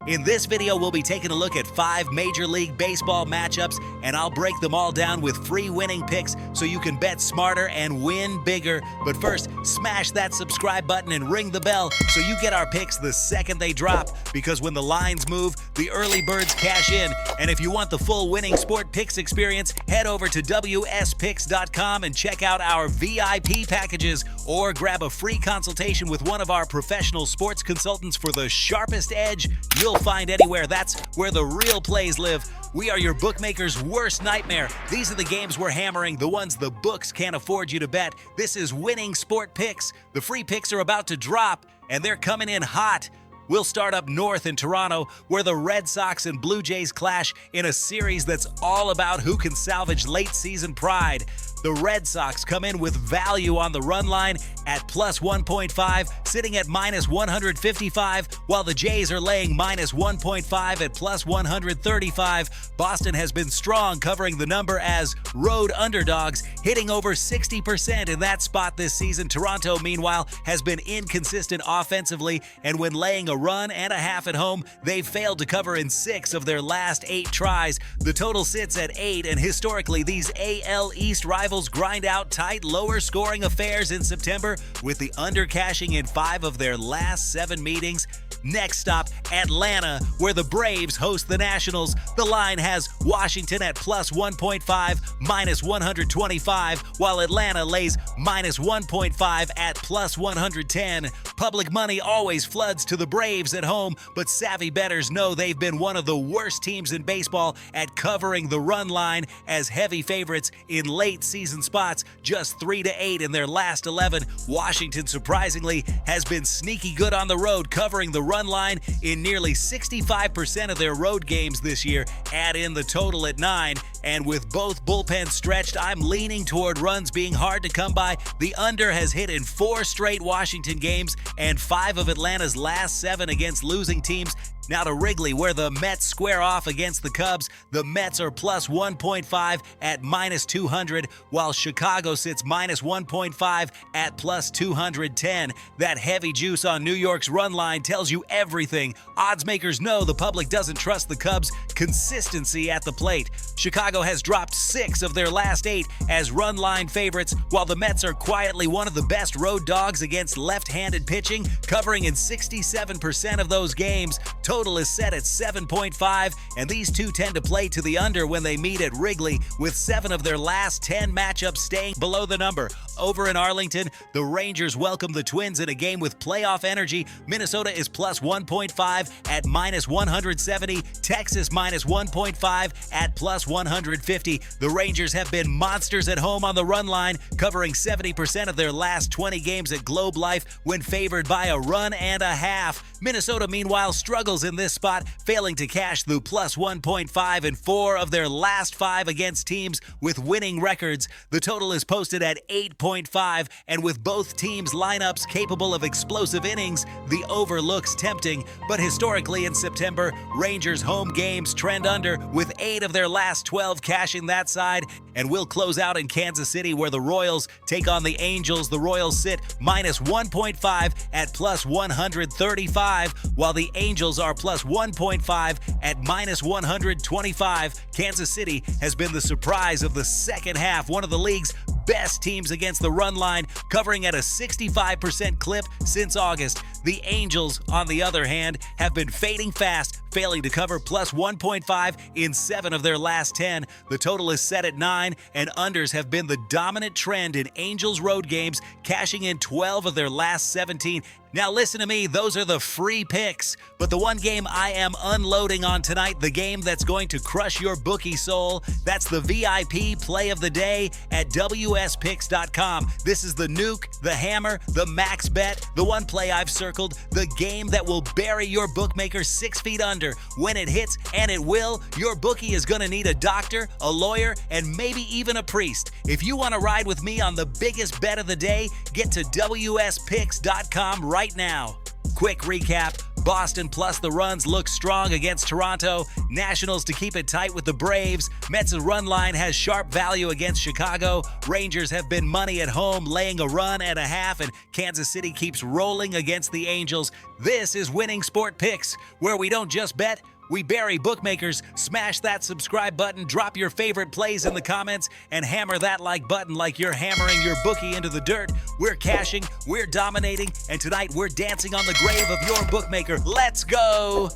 In this video, we'll be taking a look at 5 Major League Baseball matchups, and I'll break them all down with free winning picks so you can bet smarter and win bigger. But first, smash that subscribe button and ring the bell so you get our picks the second they drop, because when the lines move, the early birds cash in. And if you want the full winning sport picks experience, head over to wspicks.com and check out our VIP packages, or grab a free consultation with one of our professional sports consultants for the sharpest edge you'll find anywhere. That's where the real plays live. We are your bookmaker's worst nightmare. These are the games we're hammering, the ones the books can't afford you to bet. This is Winning Sport Picks. The free picks are about to drop, and they're coming in hot. We'll start up north in Toronto, where the Red Sox and Blue Jays clash in a series that's all about who can salvage late-season pride. The Red Sox come in with value on the run line at plus 1.5, sitting at minus 155, while the Jays are laying minus 1.5 at plus 135. Boston has been strong, covering the number as road underdogs, hitting over 60% in that spot this season. Toronto, meanwhile, has been inconsistent offensively, and when laying a run and a half at home, they've failed to cover in 6 of their last 8 tries. The total sits at 8, and historically, these AL East rivals grind out tight, lower-scoring affairs in September, with the under cashing in 5 of their last 7 meetings. Next stop, Atlanta, where the Braves host the Nationals. The line has Washington at plus 1.5, minus 125, while Atlanta lays minus 1.5 at plus 110. Public money always floods to the Braves at home, but savvy bettors know they've been one of the worst teams in baseball at covering the run line as heavy favorites in late season spots, just 3-8 in their last 11. Washington, surprisingly, has been sneaky good on the road, covering the run line in nearly 65% of their road games this year. Add in the total at 9, and with both bullpens stretched, I'm leaning toward runs being hard to come by. The under has hit in 4 straight Washington games and 5 of Atlanta's last 7 against losing teams. Now to Wrigley, where the Mets square off against the Cubs. The Mets are plus 1.5 at minus 200, while Chicago sits minus 1.5 at plus 210. That heavy juice on New York's run line tells you everything. Odds makers know the public doesn't trust the Cubs' consistency at the plate. Chicago has dropped 6 of their last 8 as run line favorites, while the Mets are quietly one of the best road dogs against left-handed pitching, covering in 67% of those games. Total is set at 7.5, and these two tend to play to the under when they meet at Wrigley, with 7 of their last 10 matchups staying below the number. Over in Arlington, the Rangers welcome the Twins in a game with playoff energy. Minnesota is plus 1.5 at minus 170. Texas minus 1.5 at plus 150. The Rangers have been monsters at home on the run line, covering 70% of their last 20 games at Globe Life when favored by a run and a half. Minnesota, meanwhile, struggles in this spot, failing to cash through plus 1.5 in 4 of their last 5 against teams with winning records. The total is posted at 8.5, and with both teams' lineups capable of explosive innings, the over looks tempting. But historically in September, Rangers' home games trend under, with 8 of their last 12 cashing that side. And we'll close out in Kansas City, where the Royals take on the Angels. The Royals sit minus 1.5 at plus 135, while the Angels are plus 1.5 at minus 125. Kansas City has been the surprise of the second half, one of the league's best teams against the run line, covering at a 65% clip since August. The Angels, on the other hand, have been fading fast, failing to cover plus 1.5 in 7 of their last 10. The total is set at 9, and unders have been the dominant trend in Angels road games, cashing in 12 of their last 17. Now listen to me, those are the free picks. But the one game I am unloading on tonight, the game that's going to crush your bookie soul, that's the VIP play of the day at wspicks.com. This is the nuke, the hammer, the max bet, the one play I've circled, the game that will bury your bookmaker 6 feet under. When it hits, and it will, your bookie is going to need a doctor, a lawyer, and maybe even a priest. If you want to ride with me on the biggest bet of the day, get to wspicks.com right now. Quick recap. Boston plus the runs look strong against Toronto. Nationals to keep it tight with the Braves. Mets' run line has sharp value against Chicago. Rangers have been money at home, laying a run and a half, and Kansas City keeps rolling against the Angels. This is Winning Sport Picks, where we don't just bet, we bury bookmakers. Smash that subscribe button, drop your favorite plays in the comments, and hammer that like button like you're hammering your bookie into the dirt. We're cashing, we're dominating, and tonight we're dancing on the grave of your bookmaker. Let's go!